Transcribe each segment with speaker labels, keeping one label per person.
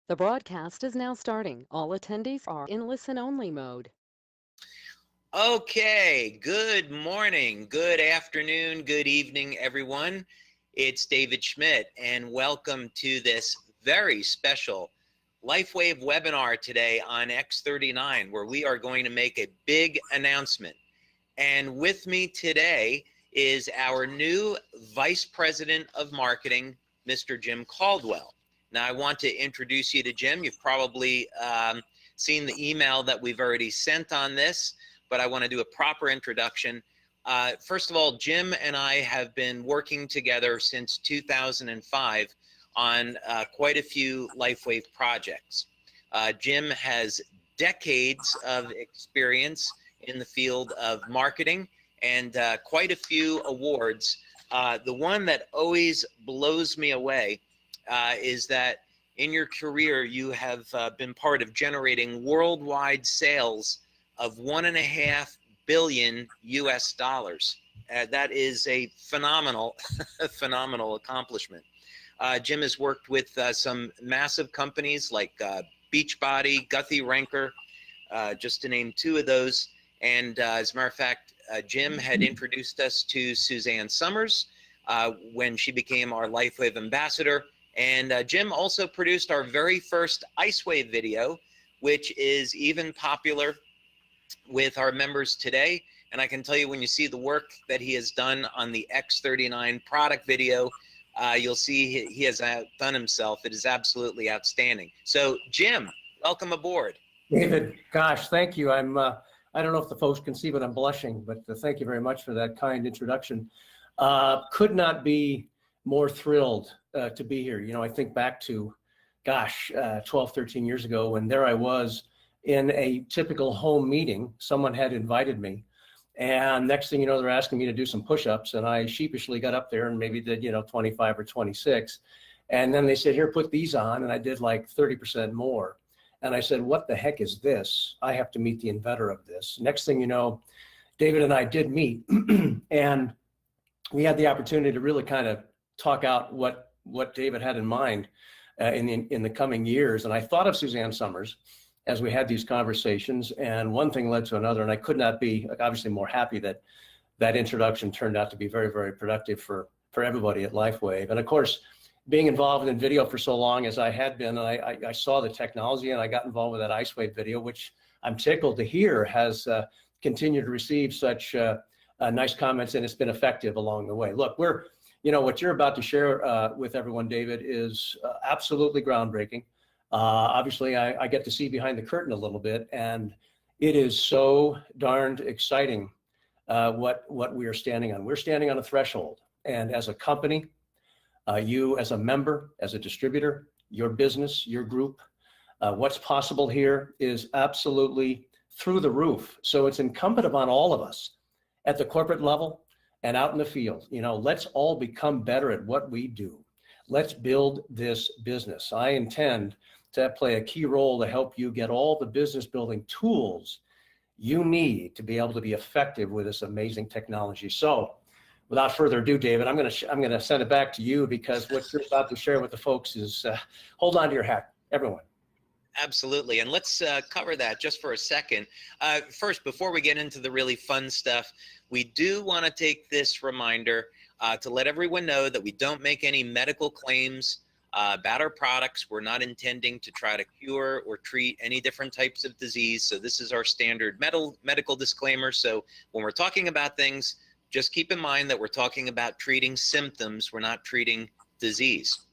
Speaker 1: The broadcast is now starting. All attendees are in listen-only mode.
Speaker 2: Okay, good morning, good afternoon, good evening, everyone. It's David Schmidt, and welcome to this very special Lifewave webinar today on X39, where we are going to make a big announcement. And with me today is our new Vice President of Marketing, Mr. Jim Caldwell. Now, I want to introduce you to Jim. You've probably seen the email that we've already sent on this, but I want to do a proper introduction. First of all, Jim and I have been working together since 2005 on quite a few Lifewave projects. Jim has decades of experience in the field of marketing and quite a few awards. The one that always blows me away is that in your career you have been part of generating worldwide sales of $1.5 billion US. That is a phenomenal, phenomenal accomplishment. Jim has worked with some massive companies like Beachbody, Guthy-Renker, just to name two of those. And as a matter of fact, Jim had introduced us to Suzanne Summers when she became our Lifewave ambassador. And Jim also produced our very first IceWave video, which is even popular with our members today. And I can tell you, when you see the work that he has done on the X39 product video, you'll see he has outdone himself. It is absolutely outstanding. So Jim, welcome aboard.
Speaker 3: David, gosh, thank you. I don't know if the folks can see, but I'm blushing, but thank you very much for that kind introduction. Could not be more thrilled to be here. You know, I think back to, gosh, 12, 13 years ago when there I was in a typical home meeting. Someone had invited me, and next thing you know, they're asking me to do some push-ups, and I sheepishly got up there and maybe did, 25 or 26. And then they said, here, put these on, and I did like 30% more. And I said, what the heck is this? I have to meet the inventor of this. Next thing you know, David and I did meet, and we had the opportunity to really kind of talk out what David had in mind in the coming years. And I thought of Suzanne Summers as we had these conversations, and one thing led to another, and I could not be obviously more happy that that introduction turned out to be very, very productive for everybody at Lifewave. And of course, being involved in video for so long as I had been, I saw the technology, and I got involved with that IceWave video, which I'm tickled to hear has continued to receive such nice comments, and it's been effective along the way. Look, what you're about to share with everyone, David, is absolutely groundbreaking. Obviously, I get to see behind the curtain a little bit, and it is so darned exciting what we are standing on. We're standing on a threshold, and as a company, you as a member, as a distributor, your business, your group, what's possible here is absolutely through the roof. So it's incumbent upon all of us at the corporate level and out in the field. Let's all become better at what we do. Let's build this business. I intend to play a key role to help you get all the business building tools you need to be able to be effective with this amazing technology. So without further ado, David, I'm going to send it back to you, because what you're about to share with the folks is hold on to your hat, everyone.
Speaker 2: Absolutely. And let's cover that just for a second. First, before we get into the really fun stuff, we do want to take this reminder to let everyone know that we don't make any medical claims about our products. We're not intending to try to cure or treat any different types of disease. So this is our standard medical disclaimer. So when we're talking about things, just keep in mind that we're talking about treating symptoms. We're not treating disease.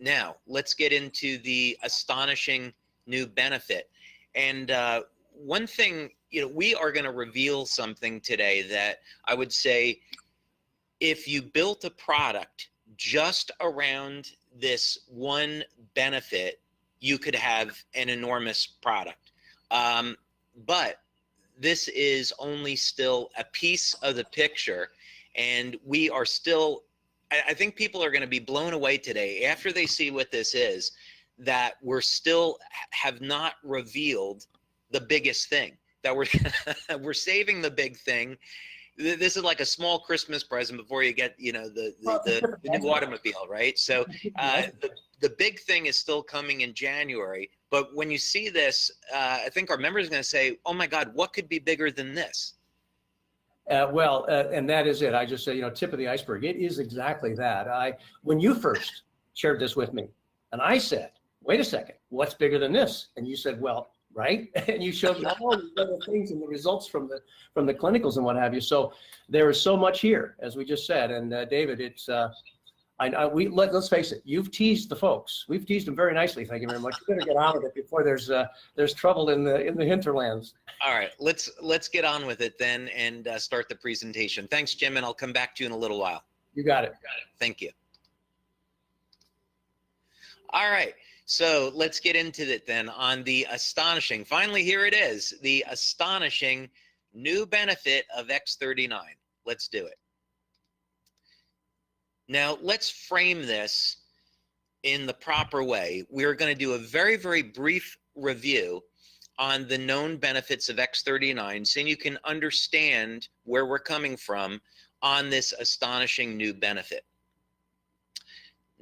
Speaker 2: Now, let's get into the astonishing new benefit. And one thing, we are going to reveal something today that I would say, if you built a product just around this one benefit, you could have an enormous product. But this is only still a piece of the picture, and we are still, I think people are going to be blown away today after they see what this is, that we're still have not revealed the biggest thing, that we're saving the big thing. This is like a small Christmas present before you get, the new automobile, right? So the big thing is still coming in January. But when you see this, I think our members are going to say, oh my God, what could be bigger than this?
Speaker 3: And that is it. I just said, tip of the iceberg. It is exactly that. When you first shared this with me, and I said, wait a second, what's bigger than this? And you said, well, right. And you showed me all these other things and the results from the clinicals and what have you. So there is so much here, as we just said. And David, it's, let's face it, you've teased the folks. We've teased them very nicely. Thank you very much. You better get on with it before there's trouble in the hinterlands.
Speaker 2: All right, let's get on with it then and start the presentation. Thanks, Jim, and I'll come back to you in a little while.
Speaker 3: You got it.
Speaker 2: Thank you. All right, so let's get into it then on the astonishing, finally here it is, the astonishing new benefit of X39. Let's do it. Now, let's frame this in the proper way. We're going to do a very, very brief review on the known benefits of X39 so you can understand where we're coming from on this astonishing new benefit.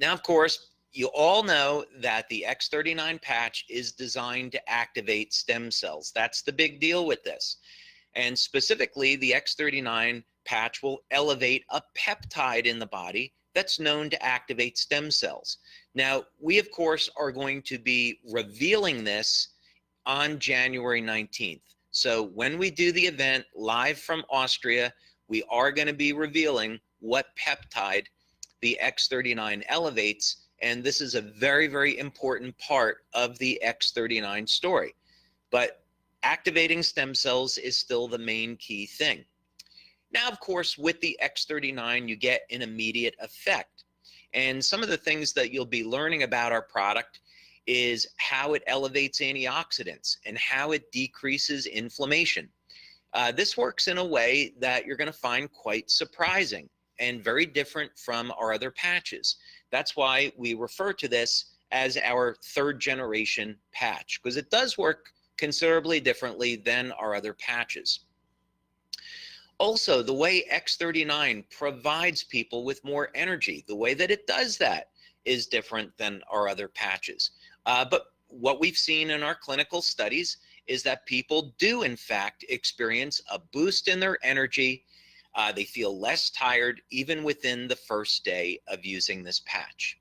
Speaker 2: Now, of course, you all know that the X39 patch is designed to activate stem cells. That's the big deal with this. And specifically, the X39 patch will elevate a peptide in the body that's known to activate stem cells. Now, we, of course, are going to be revealing this on January 19th. So when we do the event live from Austria, we are going to be revealing what peptide the X39 elevates. And this is a very, very important part of the X39 story. But activating stem cells is still the main key thing. Now, of course, with the X39, you get an immediate effect. And some of the things that you'll be learning about our product is how it elevates antioxidants and how it decreases inflammation. This works in a way that you're going to find quite surprising and very different from our other patches. That's why we refer to this as our third generation patch, because it does work considerably differently than our other patches. Also, the way X39 provides people with more energy, the way that it does that is different than our other patches. But what we've seen in our clinical studies is that people do, in fact, experience a boost in their energy. They feel less tired even within the first day of using this patch.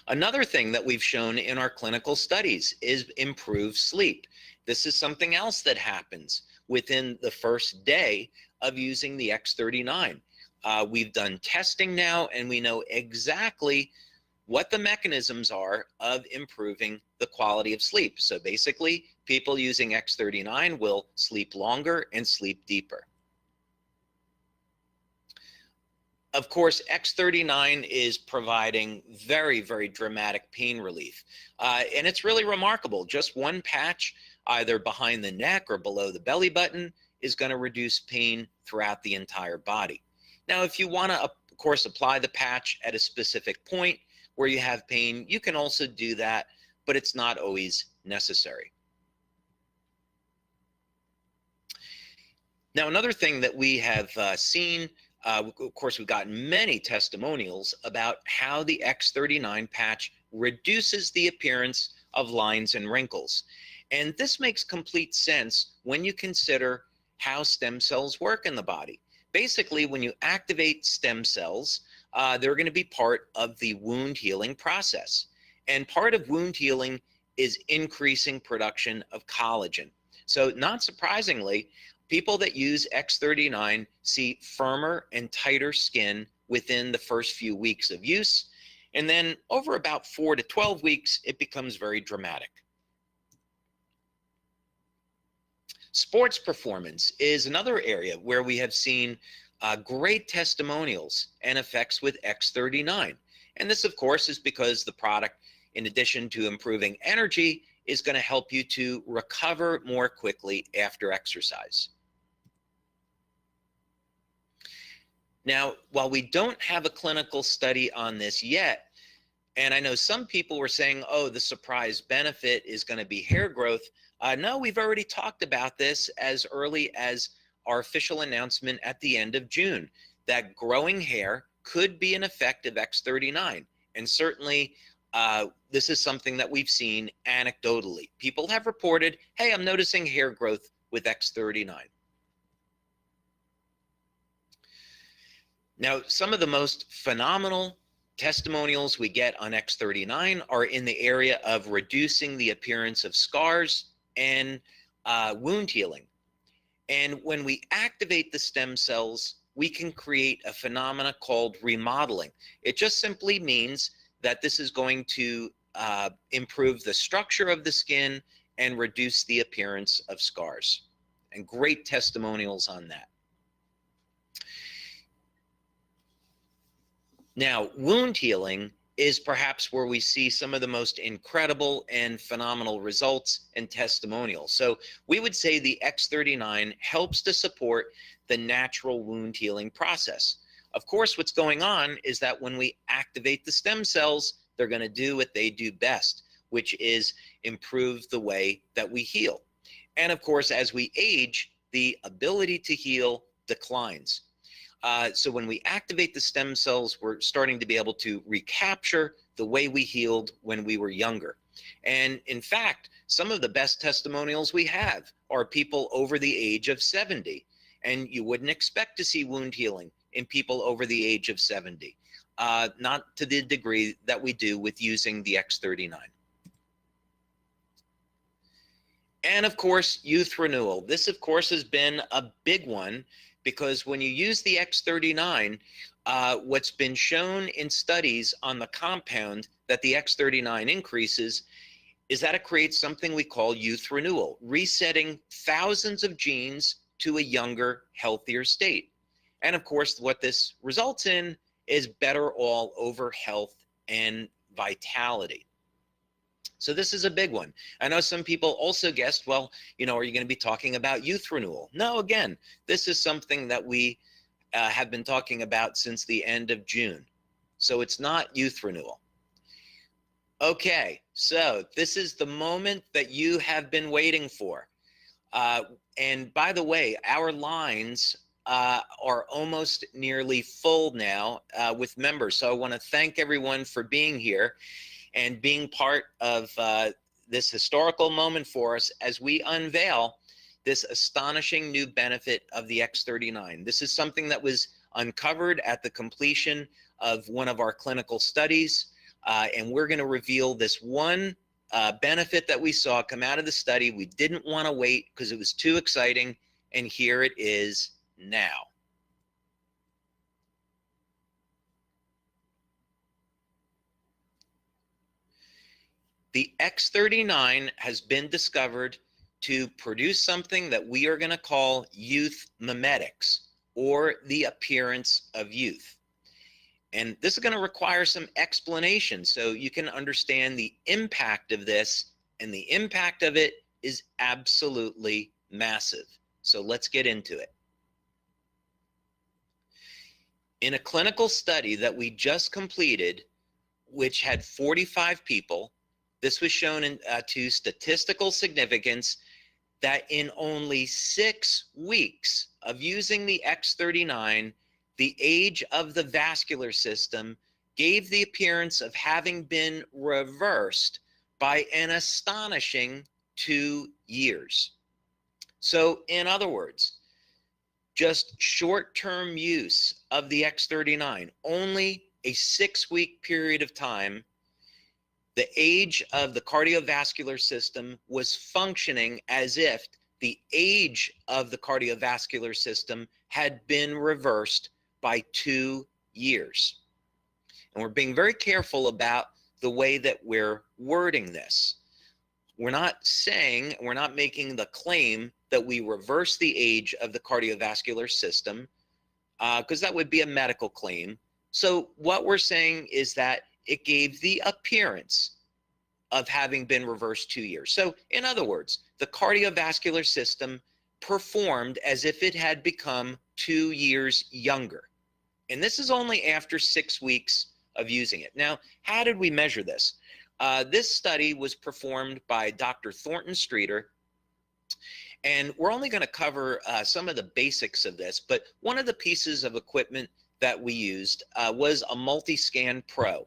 Speaker 2: Another thing that we've shown in our clinical studies is improved sleep. This is something else that happens within the first day of using the X39. We've done testing now, and we know exactly what the mechanisms are of improving the quality of sleep. So basically, people using X39 will sleep longer and sleep deeper. Of course, X39 is providing very, very dramatic pain relief. And it's really remarkable. Just one patch, either behind the neck or below the belly button, is going to reduce pain throughout the entire body. Now, if you want to, of course, apply the patch at a specific point where you have pain, you can also do that, but it's not always necessary. Now, another thing that we have seen, of course, we've gotten many testimonials about how the X39 patch reduces the appearance of lines and wrinkles. And this makes complete sense when you consider how stem cells work in the body. Basically, when you activate stem cells, they're going to be part of the wound healing process. And part of wound healing is increasing production of collagen. So not surprisingly, people that use X39 see firmer and tighter skin within the first few weeks of use. And then over about 4 to 12 weeks, it becomes very dramatic. Sports performance is another area where we have seen great testimonials and effects with X39. And this, of course, is because the product, in addition to improving energy, is going to help you to recover more quickly after exercise. Now, while we don't have a clinical study on this yet, and I know some people were saying, oh, the surprise benefit is going to be hair growth. No, we've already talked about this as early as our official announcement at the end of June, that growing hair could be an effect of X39. And certainly, this is something that we've seen anecdotally. People have reported, hey, I'm noticing hair growth with X39. Now, some of the most phenomenal testimonials we get on X39 are in the area of reducing the appearance of scars and wound healing. And when we activate the stem cells, we can create a phenomena called remodeling. It just simply means that this is going to improve the structure of the skin and reduce the appearance of scars. And great testimonials on that. Now, wound healing is perhaps where we see some of the most incredible and phenomenal results and testimonials. So we would say the X39 helps to support the natural wound healing process. Of course, what's going on is that when we activate the stem cells, they're going to do what they do best, which is improve the way that we heal. And of course, as we age, the ability to heal declines. So when we activate the stem cells, we're starting to be able to recapture the way we healed when we were younger. And in fact, some of the best testimonials we have are people over the age of 70. And you wouldn't expect to see wound healing in people over the age of 70, not to the degree that we do with using the X39. And of course, youth renewal. This, of course, has been a big one, because when you use the X39, what's been shown in studies on the compound that the X39 increases is that it creates something we call youth renewal, resetting thousands of genes to a younger, healthier state. And of course, what this results in is better all-over health and vitality. So this is a big one. I know some people also guessed, well, you know, are you going to be talking about youth renewal? No, again, this is something that we have been talking about since the end of June. So it's not youth renewal. Okay, so this is the moment that you have been waiting for. And by the way, our lines are almost nearly full now with members. So I want to thank everyone for being here and being part of this historical moment for us as we unveil this astonishing new benefit of the X39. This is something that was uncovered at the completion of one of our clinical studies, and we're going to reveal this one benefit that we saw come out of the study. We didn't want to wait because it was too exciting, and here it is now. The X39 has been discovered to produce something that we are going to call youth mimetics, or the appearance of youth. And this is going to require some explanation so you can understand the impact of this, and the impact of it is absolutely massive. So let's get into it. In a clinical study that we just completed, which had 45 people, this was shown to statistical significance that in only 6 weeks of using the X39, the age of the vascular system gave the appearance of having been reversed by an astonishing 2 years. So in other words, just short-term use of the X39, only a 6-week period of time, the age of the cardiovascular system was functioning as if the age of the cardiovascular system had been reversed by 2 years. And we're being very careful about the way that we're wording this. We're not saying, we're not making the claim that we reverse the age of the cardiovascular system, because that would be a medical claim. So what we're saying is that it gave the appearance of having been reversed 2 years. So in other words, the cardiovascular system performed as if it had become 2 years younger. And this is only after 6 weeks of using it. Now, how did we measure this? This study was performed by Dr. Thornton Streeter, and we're only going to cover some of the basics of this, but one of the pieces of equipment that we used was a multi-scan pro.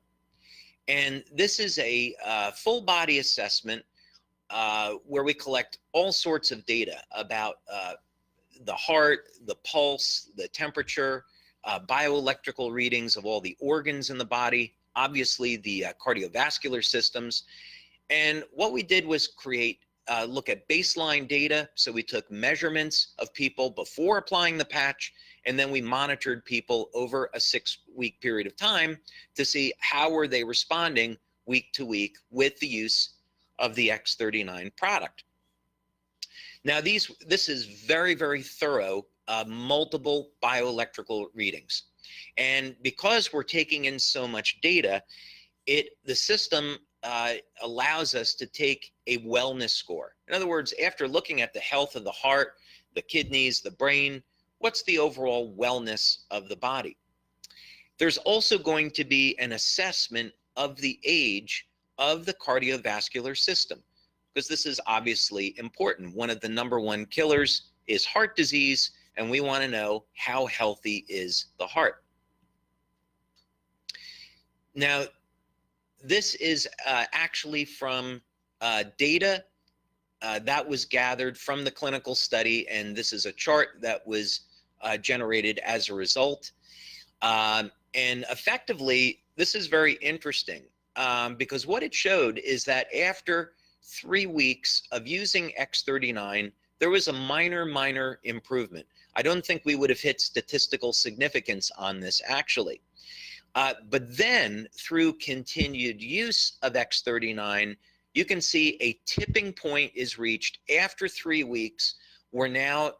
Speaker 2: And this is a full body assessment where we collect all sorts of data about the heart, the pulse, the temperature, bioelectrical readings of all the organs in the body, obviously the cardiovascular systems. And what we did was look at baseline data. So we took measurements of people before applying the patch, and then we monitored people over a 6-week period of time to see how were they responding week to week with the use of the X39 product. Now this is very, very thorough, multiple bioelectrical readings. And because we're taking in so much data, the system allows us to take a wellness score. In other words, after looking at the health of the heart, the kidneys, the brain, what's the overall wellness of the body? There's also going to be an assessment of the age of the cardiovascular system, because this is obviously important. One of the #1 killers is heart disease, and we want to know how healthy is the heart. Now, this is actually from data that was gathered from the clinical study, and this is a chart that was generated as a result. And effectively, this is very interesting because what it showed is that after 3 weeks of using X39, there was a minor improvement. I don't think we would have hit statistical significance on this actually. But then through continued use of X39, you can see a tipping point is reached after 3 weeks where now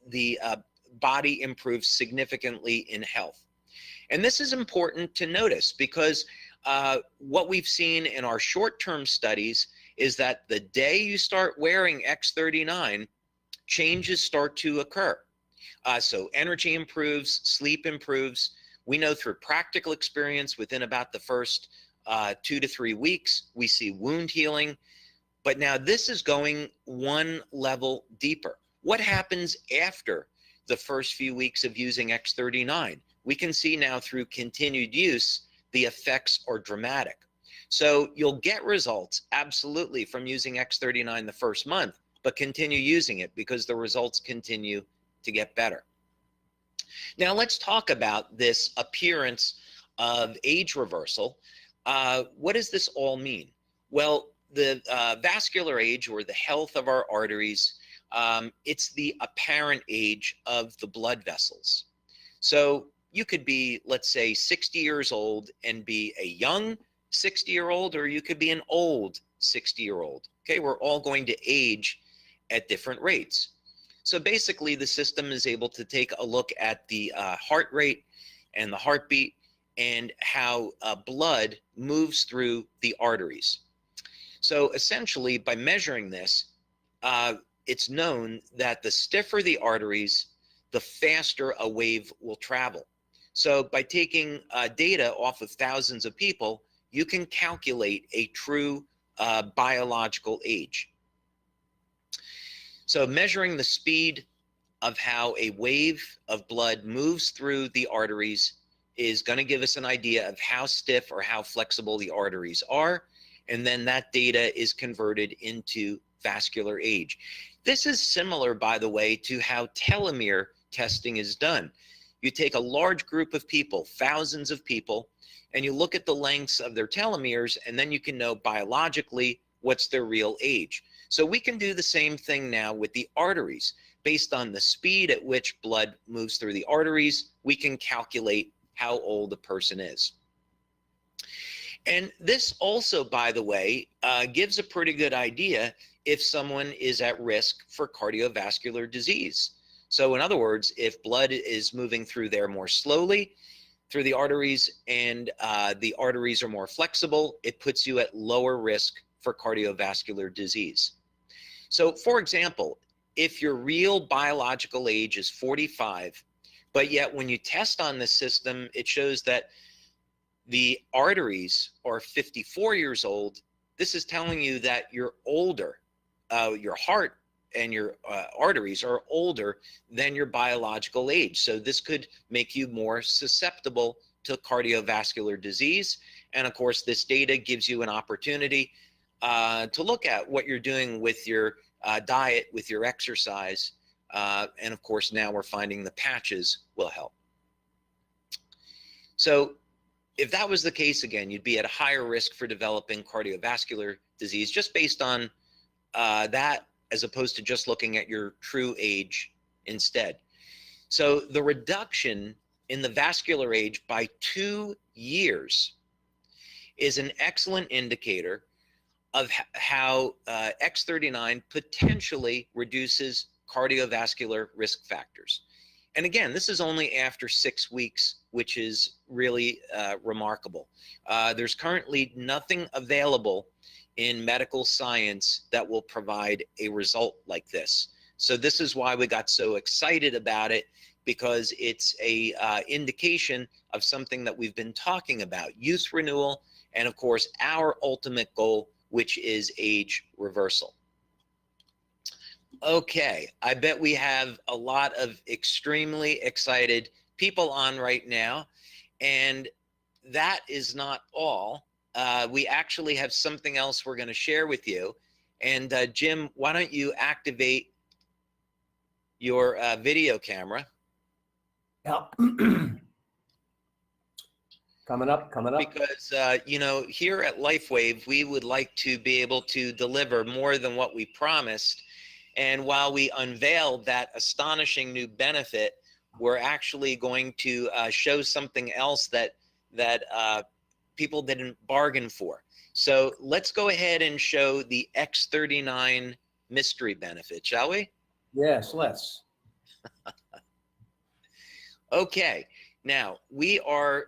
Speaker 2: the body improves significantly in health. And this is important to notice because what we've seen in our short-term studies is that the day you start wearing X39, changes start to occur. So energy improves, sleep improves. We know through practical experience within about the first 2 to 3 weeks, we see wound healing. But now this is going one level deeper. What happens after the first few weeks of using X39? We can see now through continued use, the effects are dramatic. So you'll get results absolutely from using X39 the first month, but continue using it because the results continue to get better. Now let's talk about this appearance of age reversal. What does this all mean? Well, the vascular age or the health of our arteries, it's the apparent age of the blood vessels. So you could be, let's say, 60 years old and be a young 60-year-old, or you could be an old 60-year-old. Okay, we're all going to age at different rates. So basically, the system is able to take a look at the heart rate and the heartbeat and how blood moves through the arteries. So essentially, by measuring this, it's known that the stiffer the arteries, the faster a wave will travel. So by taking data off of thousands of people, you can calculate a true biological age. So measuring the speed of how a wave of blood moves through the arteries is going to give us an idea of how stiff or how flexible the arteries are. And then that data is converted into vascular age. This is similar, by the way, to how telomere testing is done. You take a large group of people, thousands of people, and you look at the lengths of their telomeres, and then you can know biologically what's their real age. So we can do the same thing now with the arteries. Based on the speed at which blood moves through the arteries, we can calculate how old a person is. And this also, by the way, gives a pretty good idea if someone is at risk for cardiovascular disease. So in other words, if blood is moving through there more slowly, through the arteries, and the arteries are more flexible, it puts you at lower risk for cardiovascular disease. So for example, if your real biological age is 45, but yet when you test on this system, it shows that the arteries are 54 years old, this is telling you that you're older. Your heart arteries are older than your biological age. So this could make you more susceptible to cardiovascular disease. And of course, this data gives you an opportunity to look at what you're doing with your diet, with your exercise. And of course, now we're finding the patches will help. So if that was the case, again, you'd be at a higher risk for developing cardiovascular disease just based on that, as opposed to just looking at your true age instead. So the reduction in the vascular age by 2 years is an excellent indicator of how X39 potentially reduces cardiovascular risk factors. And again, this is only after 6 weeks, which is really remarkable. There's currently nothing available in medical science that will provide a result like this. So this is why we got so excited about it, because it's a indication of something that we've been talking about, youth renewal, and of course, our ultimate goal, which is age reversal. Okay, I bet we have a lot of extremely excited people on right now, and that is not all. We actually have something else we're going to share with you. And Jim, why don't you activate your video camera?
Speaker 3: Yeah. Coming up.
Speaker 2: Because, you know, here at Lifewave, we would like to be able to deliver more than what we promised. And while we unveiled that astonishing new benefit, we're actually going to show something else that people didn't bargain for. So let's go ahead and show the X39 mystery benefit, shall we?
Speaker 3: Yes, let's.
Speaker 2: Okay, now we are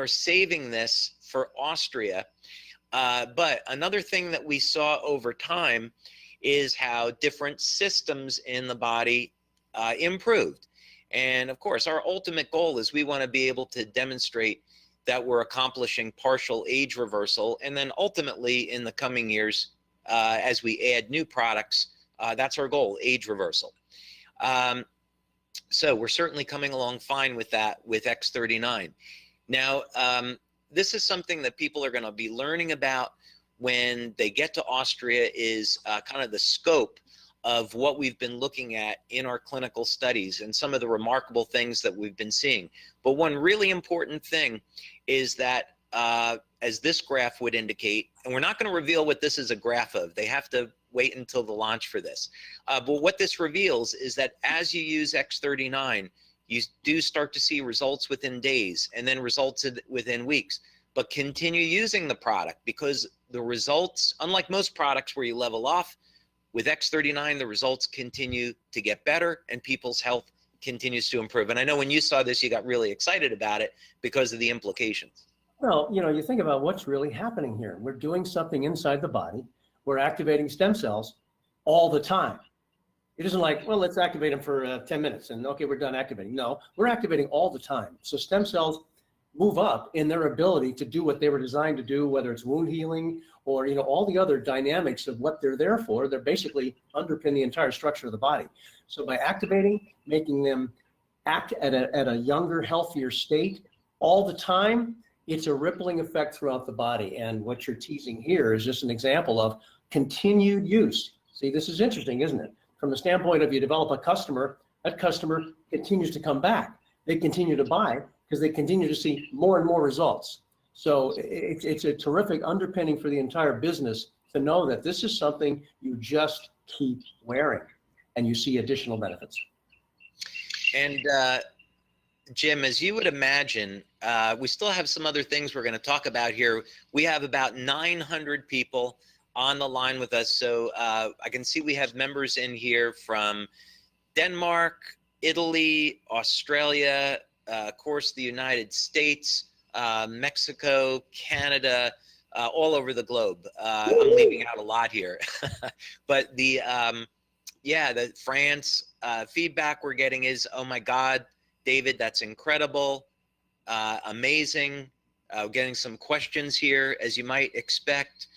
Speaker 2: saving this for Austria, but another thing that we saw over time is how different systems in the body improved. And of course, our ultimate goal is we want to be able to demonstrate that we're accomplishing partial age reversal. And then ultimately in the coming years, as we add new products, that's our goal, age reversal. So we're certainly coming along fine with that with X39. Now, this is something that people are going to be learning about when they get to Austria, is kind of the scope of what we've been looking at in our clinical studies and some of the remarkable things that we've been seeing. But one really important thing is that, as this graph would indicate, and we're not going to reveal what this is a graph of, they have to wait until the launch for this. But what this reveals is that as you use X39, you do start to see results within days and then results within weeks. But continue using the product, because the results, unlike most products where you level off, with X39, the results continue to get better and people's health continues to improve. And I know when you saw this, you got really excited about it because of the implications.
Speaker 3: Well, you know, you think about what's really happening here. We're doing something inside the body. We're activating stem cells all the time. It isn't like, well, let's activate them for 10 minutes and okay, we're done activating. No, we're activating all the time. So stem cells move up in their ability to do what they were designed to do, whether it's wound healing or, you know, all the other dynamics of what they're there for. They're basically underpin the entire structure of the body. So by activating, making them act at a younger, healthier state all the time, it's a rippling effect throughout the body. And what you're teasing here is just an example of continued use. See, this is interesting, isn't it? From the standpoint of you develop a customer, that customer continues to come back. They continue to buy because they continue to see more and more results. So it's a terrific underpinning for the entire business to know that this is something you just keep wearing and you see additional benefits.
Speaker 2: And Jim, as you would imagine, we still have some other things we're going to talk about here. We have about 900 people on the line with us. So I can see we have members in here from Denmark, Italy, Australia, of course, the United States, Mexico, Canada, all over the globe. I'm leaving out a lot here. But the France feedback we're getting is, oh my God, David, that's incredible, amazing. Getting some questions here, as you might expect.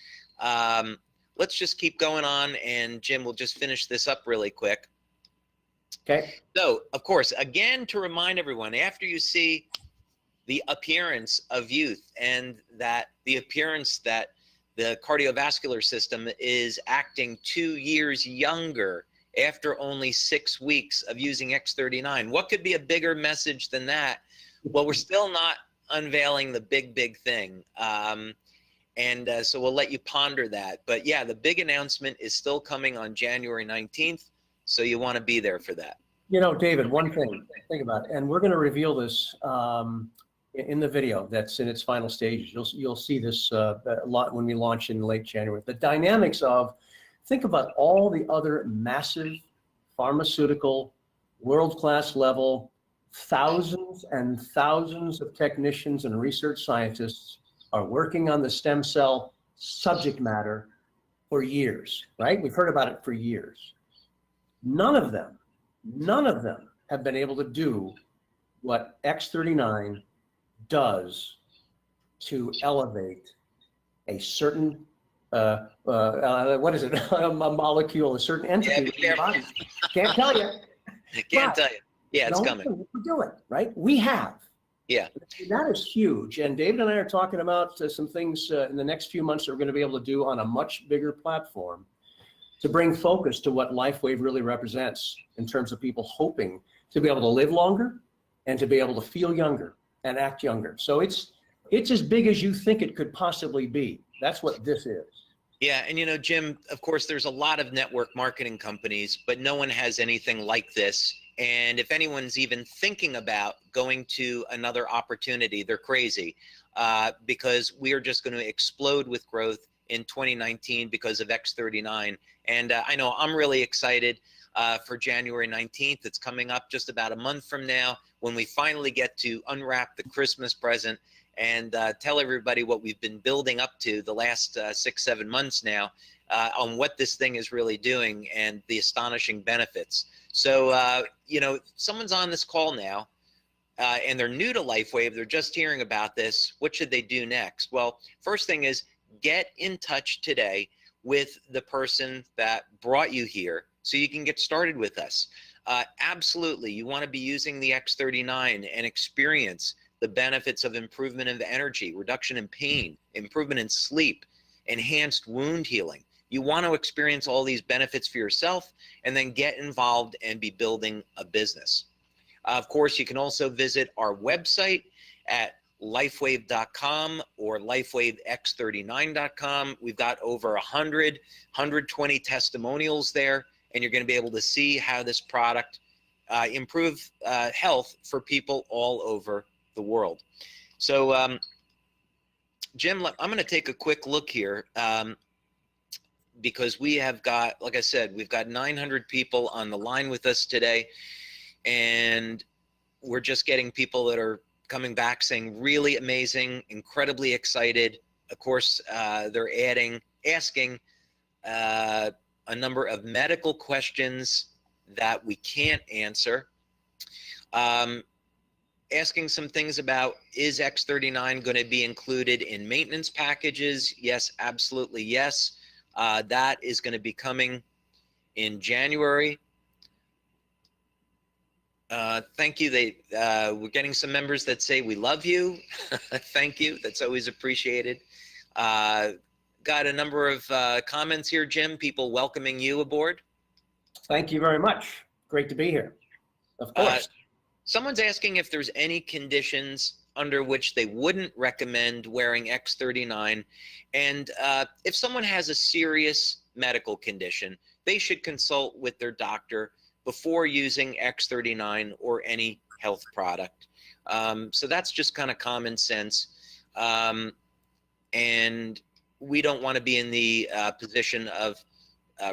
Speaker 2: let's just keep going on, and Jim will just finish this up really quick.
Speaker 3: Okay.
Speaker 2: So, of course, again, to remind everyone, after you see the appearance of youth and that the appearance that the cardiovascular system is acting 2 years younger after only 6 weeks of using X39, what could be a bigger message than that? Well, we're still not unveiling the big thing. So we'll let you ponder that. But yeah, the big announcement is still coming on January 19th. So you want to be there for that.
Speaker 3: You know, David, one thing, think about it, and we're going to reveal this in the video that's in its final stages. You'll see this a lot when we launch in late January. The dynamics of, think about all the other massive pharmaceutical, world-class level, thousands and thousands of technicians and research scientists are working on the stem cell subject matter for years, right? We've heard about it for years. None of them have been able to do what X39 does to elevate a certain, what is it, a molecule, a certain entity in your body. Can't tell you.
Speaker 2: Can't tell you. Yeah, it's coming.
Speaker 3: We do it, right? We have.
Speaker 2: Yeah.
Speaker 3: That is huge. And David and I are talking about some things in the next few months that we're going to be able to do on a much bigger platform to bring focus to what Lifewave really represents in terms of people hoping to be able to live longer and to be able to feel younger and act younger. So it's as big as you think it could possibly be. That's what this is.
Speaker 2: Yeah, and you know, Jim, of course, there's a lot of network marketing companies, but no one has anything like this. And if anyone's even thinking about going to another opportunity, they're crazy, because we are just going to explode with growth in 2019 because of X39. And I know I'm really excited for January 19th. It's coming up just about a month from now when we finally get to unwrap the Christmas present and tell everybody what we've been building up to the last 6-7 months now on what this thing is really doing and the astonishing benefits. So, you know, someone's on this call now and they're new to Lifewave. They're just hearing about this. What should they do next? Well, first thing is get in touch today with the person that brought you here so you can get started with us. Absolutely, you want to be using the X39 and experience the benefits of improvement of energy, reduction in pain, improvement in sleep, enhanced wound healing. You want to experience all these benefits for yourself and then get involved and be building a business. Of course, you can also visit our website at lifewave.com or lifewavex39.com. We've got over 120 testimonials there, and you're going to be able to see how this product improves health for people all over the world. So, Jim, I'm going to take a quick look here because we have got, like I said, we've got 900 people on the line with us today, and we're just getting people that are coming back saying really amazing, incredibly excited. Of course, they're asking a number of medical questions that we can't answer. Asking some things about, is X39 going to be included in maintenance packages? Yes, absolutely yes. That is going to be coming in January. Thank you. We're getting some members that say we love you. Thank you. That's always appreciated. Got a number of comments here, Jim, people welcoming you aboard.
Speaker 3: Thank you very much. Great to be here. Of course.
Speaker 2: Someone's asking if there's any conditions under which they wouldn't recommend wearing X39. And if someone has a serious medical condition, they should consult with their doctor before using X39 or any health product. So that's just kind of common sense. And we don't want to be in the position of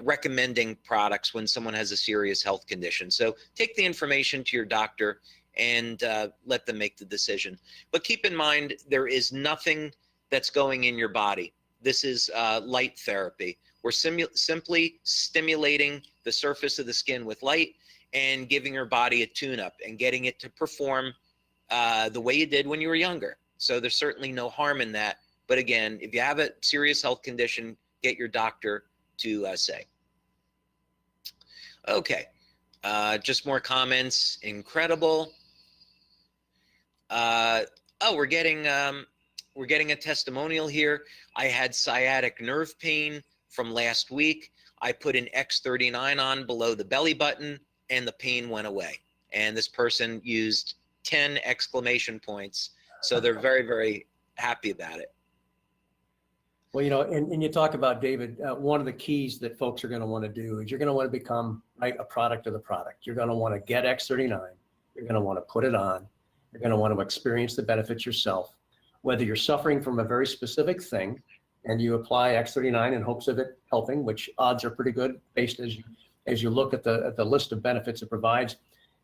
Speaker 2: recommending products when someone has a serious health condition. So take the information to your doctor and let them make the decision. But keep in mind, there is nothing that's going in your body. This is light therapy. We're simply stimulating the surface of the skin with light and giving your body a tune-up and getting it to perform the way you did when you were younger. So there's certainly no harm in that. But again, if you have a serious health condition, get your doctor to say. Okay, just more comments. Incredible. Oh, we're getting a testimonial here. I had sciatic nerve pain from last week. I put an X39 on below the belly button and the pain went away. And this person used 10 exclamation points. So they're very, very happy about it.
Speaker 3: Well, you know, and you talk about, David, one of the keys that folks are going to want to do is you're going to want to become, right, a product of the product. You're going to want to get X39. You're going to want to put it on. You're going to want to experience the benefits yourself. Whether you're suffering from a very specific thing and you apply X39 in hopes of it helping, which odds are pretty good based as you look at the list of benefits it provides,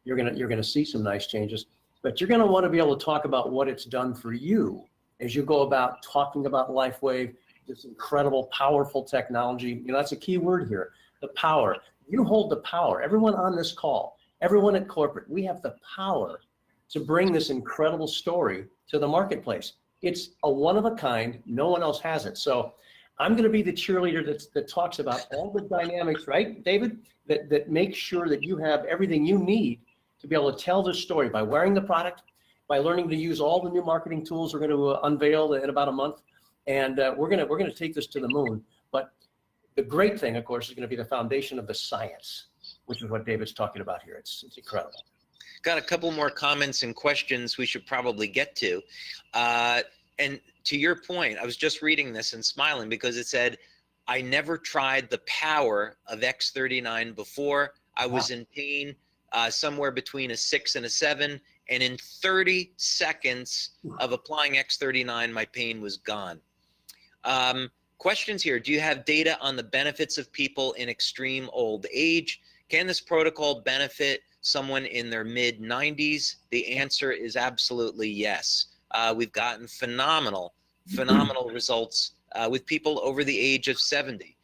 Speaker 3: you're going to see some nice changes. But you're going to want to be able to talk about what it's done for you as you go about talking about Lifewave, this incredible, powerful technology. You know, that's a key word here, the power. You hold the power. Everyone on this call, everyone at corporate, we have the power to bring this incredible story to the marketplace. It's a one of a kind. No one else has it. So I'm going to be the cheerleader that talks about all the dynamics, right, David, that makes sure that you have everything you need to be able to tell this story by wearing the product, by learning to use all the new marketing tools we're going to unveil in about a month. And we're going to take this to the moon. But the great thing, of course, is going to be the foundation of the science, which is what David's talking about here. It's incredible.
Speaker 2: Got a couple more comments and questions we should probably get to. And to your point, I was just reading this and smiling because it said, I never tried the power of X39 before. I was in pain somewhere between a 6 and a 7. And in 30 seconds of applying X39, my pain was gone. Questions here. Do you have data on the benefits of people in extreme old age? Can this protocol benefit someone in their mid-90s? The answer is absolutely yes. We've gotten phenomenal results with people over the age of 70.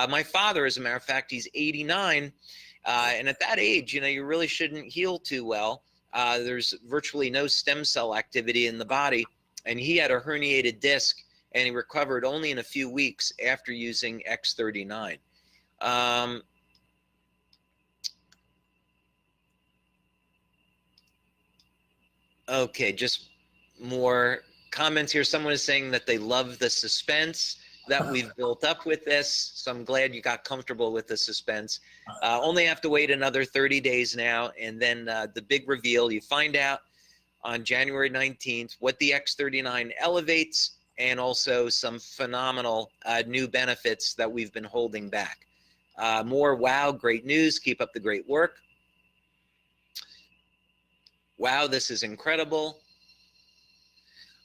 Speaker 2: My father, as a matter of fact, he's 89. And at that age, you know, you really shouldn't heal too well. There's virtually no stem cell activity in the body. And he had a herniated disc and he recovered only in a few weeks after using X39. Okay, just more comments here. Someone is saying that they love the suspense that we've built up with this. So I'm glad you got comfortable with the suspense. Only have to wait another 30 days now. And then the big reveal, you find out on January 19th what the X39 elevates and also some phenomenal new benefits that we've been holding back. More wow, great news. Keep up the great work. Wow, this is incredible.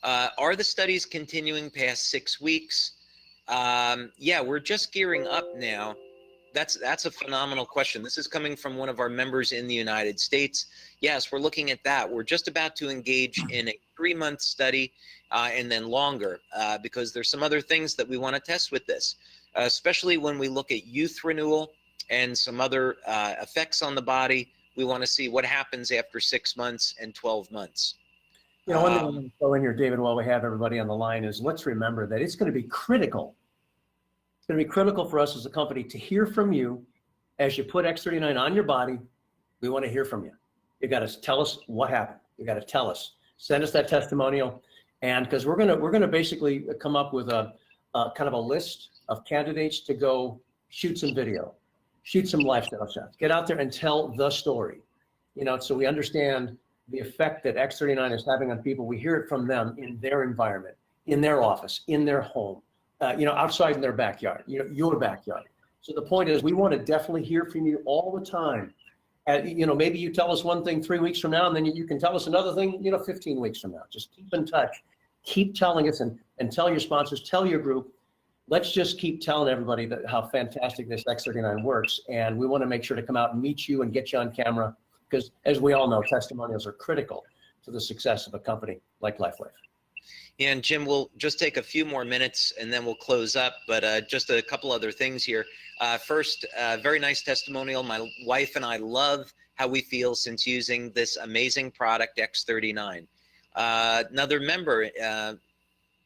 Speaker 2: Are the studies continuing past 6 weeks? Yeah, we're just gearing up now. That's a phenomenal question. This is coming from one of our members in the United States. Yes, we're looking at that. We're just about to engage in a 3-month study and then longer because there's some other things that we want to test with this, especially when we look at youth renewal and some other effects on the body. We want to see what happens after 6 months and 12 months.
Speaker 3: You know, one thing I'm going to throw in here, David, while we have everybody on the line is let's remember that it's going to be critical. It's going to be critical for us as a company to hear from you as you put X39 on your body. We want to hear from you. You got to tell us what happened. You got to tell us. Send us that testimonial, and because we're gonna basically come up with a kind of a list of candidates to go shoot some video, shoot some lifestyle shots, get out there and tell the story. You know, so we understand the effect that X39 is having on people. We hear it from them in their environment, in their office, in their home, you know, outside in their backyard, you know, your backyard. So the point is we want to definitely hear from you all the time. You know, maybe you tell us one thing 3 weeks from now, and then you can tell us another thing, you know, 15 weeks from now. Just keep in touch. Keep telling us and tell your sponsors, tell your group. Let's just keep telling everybody that how fantastic this X39 works. And we want to make sure to come out and meet you and get you on camera because, as we all know, testimonials are critical to the success of a company like Lifewave.
Speaker 2: Yeah, and Jim, we'll just take a few more minutes and then we'll close up, but just a couple other things here. First, very nice testimonial. My wife and I love how we feel since using this amazing product, X39. Another member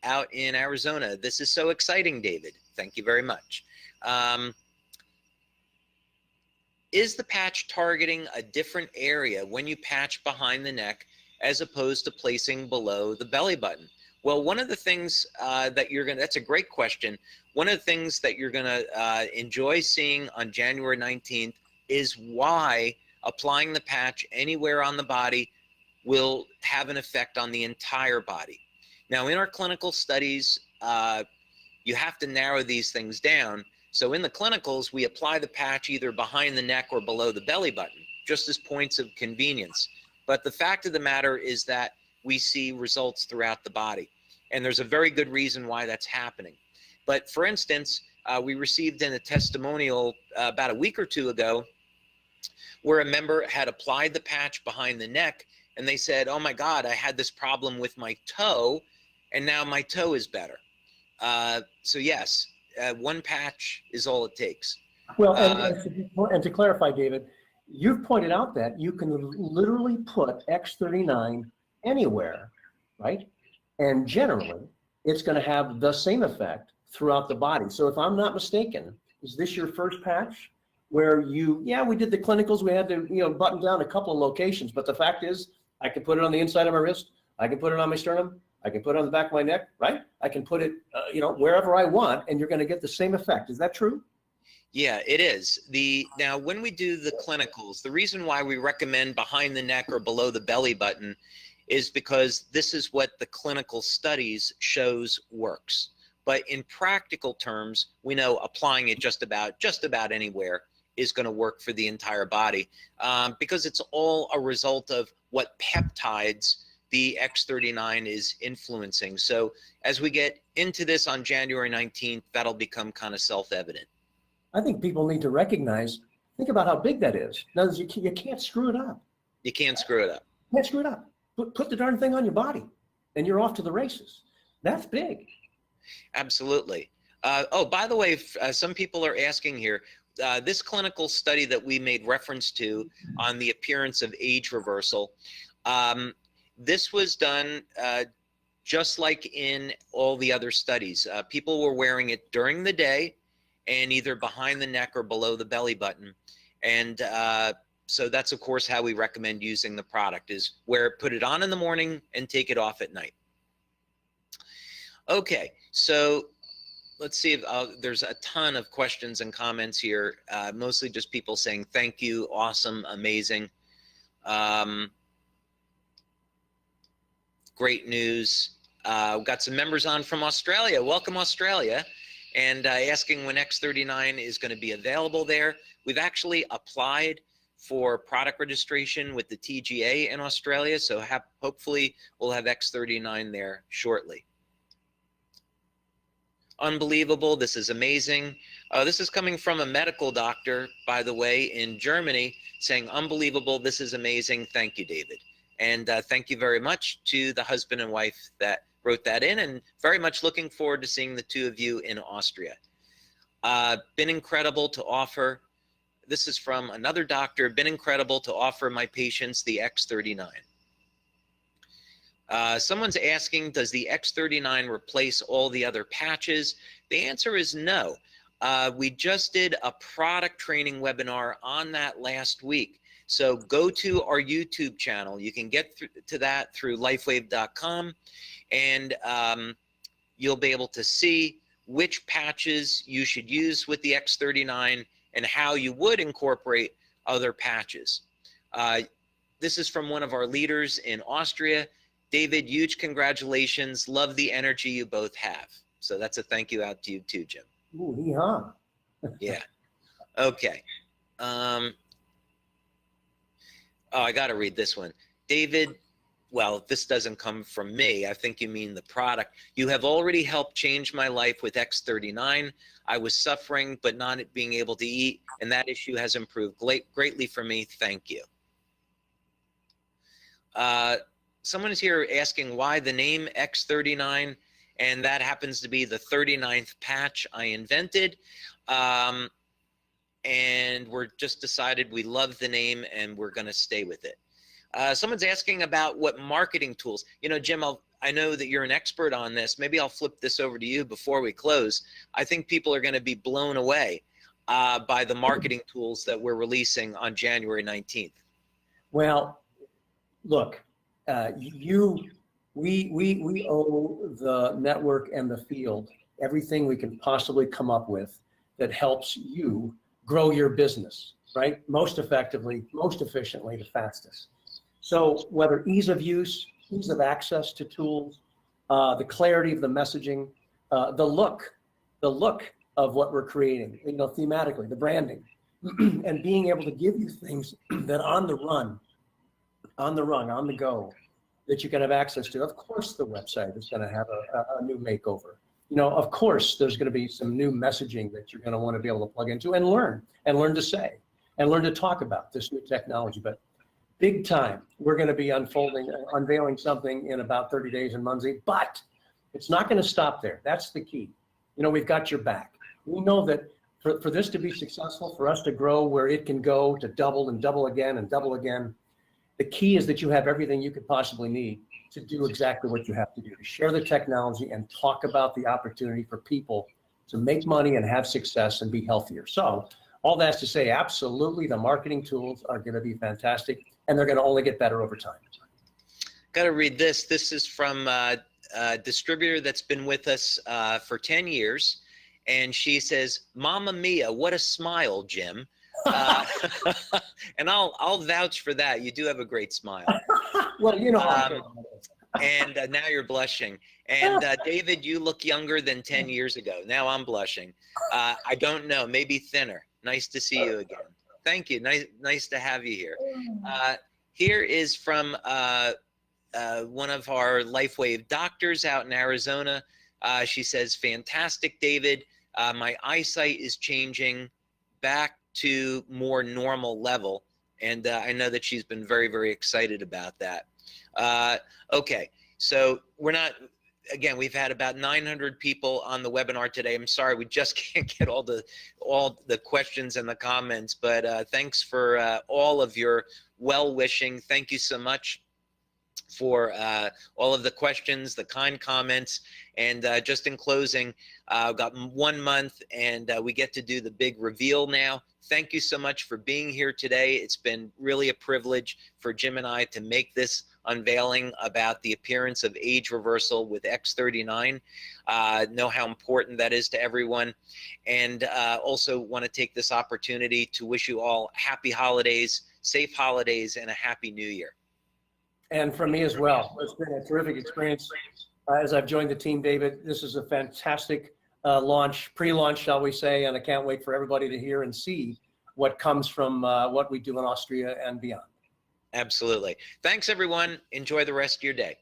Speaker 2: out in Arizona. This is so exciting, David. Thank you very much. is the patch targeting a different area when you patch behind the neck as opposed to placing below the belly button? Well, one of the things that's a great question. One of the things that you're gonna enjoy seeing on January 19th is why applying the patch anywhere on the body will have an effect on the entire body. Now, in our clinical studies, you have to narrow these things down. So in the clinicals, we apply the patch either behind the neck or below the belly button, just as points of convenience. But the fact of the matter is that we see results throughout the body. And there's a very good reason why that's happening. But for instance, we received in a testimonial about a week or two ago where a member had applied the patch behind the neck, and they said, oh my God, I had this problem with my toe, and now my toe is better. So yes, one patch is all it takes.
Speaker 3: Well, and to clarify, David, you've pointed out that you can literally put X39 anywhere, right? And generally, it's going to have the same effect throughout the body. So if I'm not mistaken, is this your first patch where we did the clinicals, we had to, button down a couple of locations, but the fact is I can put it on the inside of my wrist, I can put it on my sternum, I can put it on the back of my neck, right? I can put it, wherever I want, and you're going to get the same effect. Is that true?
Speaker 2: Yeah, it is. Now, when we do the clinicals, the reason why we recommend behind the neck or below the belly button is because this is what the clinical studies shows works. But in practical terms, we know applying it just about anywhere is going to work for the entire body, because it's all a result of what peptides the X39 is influencing. So as we get into this on January 19th, that'll become kind of self-evident.
Speaker 3: I think people need to recognize, think about how big that is. In other words, you can't screw it up.
Speaker 2: You can't screw it up.
Speaker 3: You can't screw it up. Put the darn thing on your body, and you're off to the races. That's big.
Speaker 2: Absolutely. Oh, by the way, some people are asking here, this clinical study that we made reference to on the appearance of age reversal, this was done just like in all the other studies. People were wearing it during the day and either behind the neck or below the belly button. And so that's, of course, how we recommend using the product, is put it on in the morning and take it off at night. Okay, so let's see if there's a ton of questions and comments here, mostly just people saying thank you, awesome, amazing. Great news. We've got some members on from Australia. Welcome, Australia. And asking when X39 is going to be available there. We've actually applied for product registration with the TGA in Australia, so hopefully we'll have X39 there shortly. Unbelievable. This is amazing. This is coming from a medical doctor, by the way, in Germany, saying, unbelievable. This is amazing. Thank you, David. And thank you very much to the husband and wife that wrote that in, and very much looking forward to seeing the two of you in Austria. Been incredible to offer. This is from another doctor. Been incredible to offer my patients the X39. Someone's asking, does the X39 replace all the other patches? The answer is no. We just did a product training webinar on that last week. So go to our YouTube channel. You can get to that through lifewave.com, and you'll be able to see which patches you should use with the X39 and how you would incorporate other patches. This is from one of our leaders in Austria. David, huge congratulations. Love the energy you both have. So that's a thank you out to you too, Jim.
Speaker 3: Ooh, hee-haw.
Speaker 2: Yeah. Okay. Oh, I got to read this one. David, well, this doesn't come from me. I think you mean the product. You have already helped change my life with X39. I was suffering, but not being able to eat, and that issue has improved greatly for me. Thank you. Someone is here asking why the name X39, and that happens to be the 39th patch I invented. And we're just decided we love the name and we're going to stay with it. Someone's asking about what marketing tools. You know, Jim, I know that you're an expert on this. Maybe I'll flip this over to you before we close. I think people are going to be blown away. by the marketing tools that we're releasing on January 19th?
Speaker 3: Well, look, we owe the network and the field everything we can possibly come up with that helps you grow your business, right? Most effectively, most efficiently, the fastest. So whether ease of use, ease of access to tools, the clarity of the messaging, the look of what we're creating, thematically, the branding, and being able to give you things that on the go, that you can have access to. Of course, the website is going to have a new makeover. Of course, there's going to be some new messaging that you're going to want to be able to plug into and learn to say, and learn to talk about this new technology. But big time, we're going to be unveiling something in about 30 days in Muncie, but it's not going to stop there. That's the key. We've got your back. We know that for this to be successful, for us to grow where it can go, to double and double again and double again, the key is that you have everything you could possibly need to do exactly what you have to do, to share the technology and talk about the opportunity for people to make money and have success and be healthier. So all that's to say, absolutely, the marketing tools are going to be fantastic, and they're going to only get better over time.
Speaker 2: Got to read this. This is from a distributor that's been with us for 10 years. And she says, "Mamma mia, what a smile, Jim." And I'll vouch for that. You do have a great smile.
Speaker 3: Well,
Speaker 2: and now you're blushing. And David, you look younger than 10 years ago. Now I'm blushing. I don't know, maybe thinner. Nice to see you again. Thank you. Nice to have you here. Here is from one of our Lifewave doctors out in Arizona. She says, "Fantastic, David. My eyesight is changing back to more normal level." And I know that she's been very, very excited about that. Okay, so we've had about 900 people on the webinar today. I'm sorry, we just can't get all the questions and the comments, but thanks for all of your well-wishing. Thank you so much for all of the questions, the kind comments. And just in closing, I've got 1 month and we get to do the big reveal now. Thank you so much for being here today. It's been really a privilege for Jim and I to make this unveiling about the appearance of age reversal with X39. Know how important that is to everyone. And also want to take this opportunity to wish you all happy holidays, safe holidays, and a happy new year.
Speaker 3: And from me as well. It's been a terrific experience as I've joined the team, David. This is a fantastic pre-launch, shall we say, and I can't wait for everybody to hear and see what comes from what we do in Austria and beyond.
Speaker 2: Absolutely. Thanks, everyone. Enjoy the rest of your day.